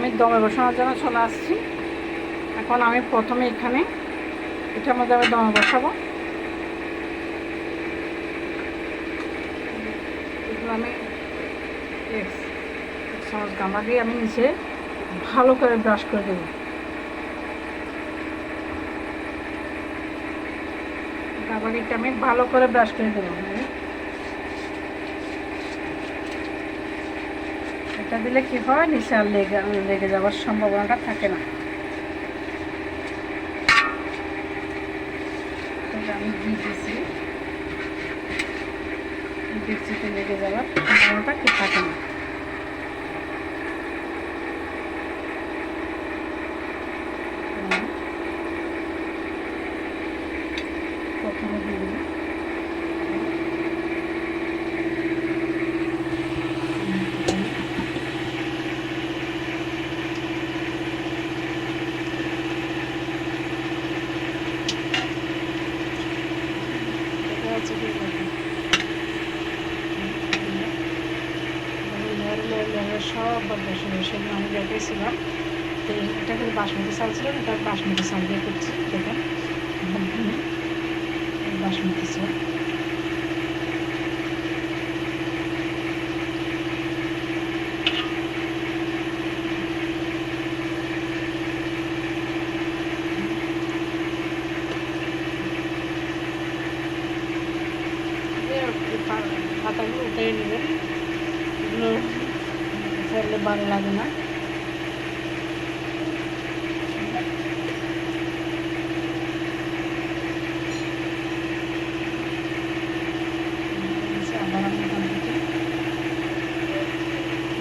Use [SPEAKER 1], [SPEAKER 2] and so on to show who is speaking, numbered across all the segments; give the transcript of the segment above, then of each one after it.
[SPEAKER 1] আমি দমে বসানোর জন্য চলে আসছি। এখন আমি প্রথমে এখানে এটার মধ্যে আমি দমে বসাবো। এগুলো আমি এক চামচ গামলা দিয়ে আমি নিচে ভালো করে ব্রাশ করে দেবো। গামলাটা আমি ভালো করে ব্রাশ করে দেবো। এটা দিলে কি হয়, নিচে আর লেগে যাওয়ার সম্ভাবনাটা থাকে না। আমি ঘি দিয়েছি, ডেকচিতে লেগে যাওয়ার সম্ভাবনাটা কি থাকে না। প্রথমে দিয়ে দিই সব সেগুলো আমি রেখেছিলাম। তো এটা কিন্তু বাসমতি চাল ছিল, এটা বাসমতি চাল দিয়ে করছি। দেখেন বাসমতি চাল। পাতাগুলো উঠে নেবেন, এগুলো ফেললে ভালো লাগে না।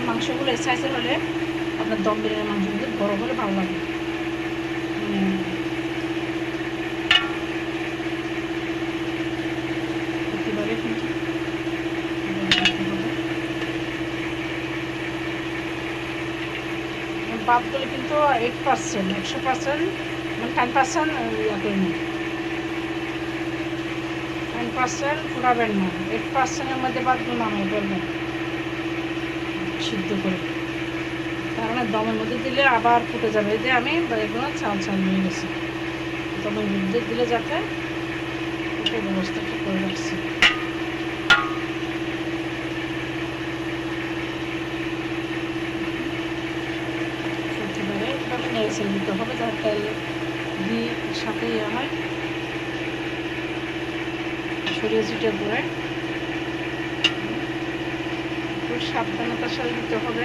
[SPEAKER 1] মাংসগুলো এই সাইজের হলে আপনার দম বিরিয়ানির মাংসগুলো বড় হলে ভালো লাগে। বাদগুলো কিন্তু 8%, 100% মানে 10% ইয়া করে নিন, 10% ফুটাবেন না, 8%-এর মধ্যে বাদগুলো নামিয়ে ফেলবেন সিদ্ধ করে। তার মানে দমের মধ্যে দিলে আবার ফুটে যাবে। এই যে আমি এগুলো চাল চাল নিয়ে গেছি, দমের মধ্যে দিলে যাতে ফুটে ব্যবস্থাটা করে রাখছি। নেড়ে দিতে হবে যাতে তেল ঘি সাথে ইয়ে হয়, ছড়িয়ে ছিটিয়ে পড়ে। একটু সাবধানতার সাথে দিতে হবে।